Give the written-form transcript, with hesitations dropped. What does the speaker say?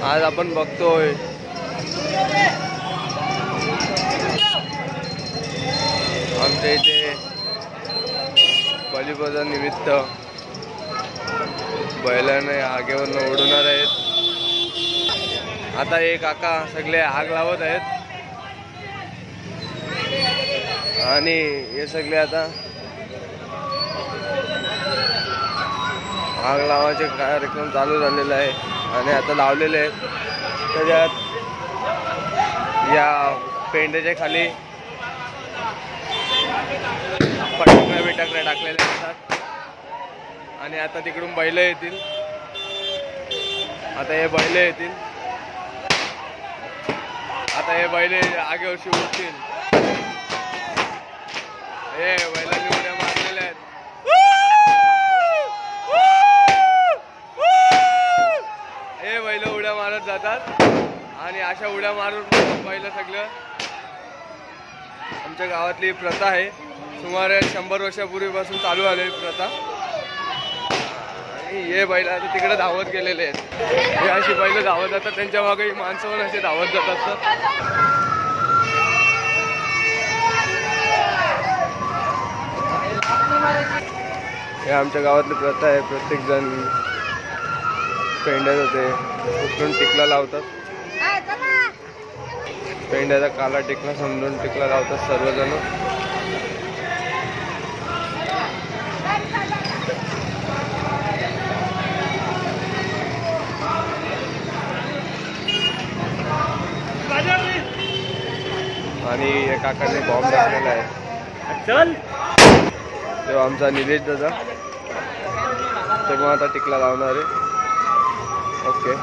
आज आपण बघतोय आमच्या इथे बलिप्रदा निमित्त बैलाने आगेवरनं ओढवणार आहेत। आता हे काका सगळे आग लावत आहेत आणि हे सगळे आता आग लावायचे कार्यक्रम चालू झालेला आहे आणि आता लावलेले आहेत। त्याच्यात या पेंड्याच्या खाली फटाकड्या बिटाकड्या टाकलेल्या असतात आणि आता तिकडून बैल येतील। आता हे बैल येतील, आता हे बैल आगेवरशी उठतील। हे बैलांनी उड्या मारलेल्या आहेत। हे बैल उड्या मारत जातात आणि अशा उड्या मारून बैल सगळं आमच्या गावातली प्रथा आहे। सुमारे 100 वर्षापूर्वीपासून चालू आली प्रथा आणि हे बैल आता तिकडे धावत गेलेले आहेत। हे अशी बैल धावत जातात, त्यांच्या मागे माणसं पण असे धावत जात असतात। हे आमच्या गावातली प्रथा आहे। प्रत्येक जण पेंड्या जाते उचलून टिकला लावतात। पेंड्याचा काला टिकला समजून टिकला लावतात सर्वजण। आणि या काकांनी बॉम्ब टाकलेला आहे। चल तेव्हा आमचा निलेश दादा तेव्हा आता टिकला लावणार आहे। ओके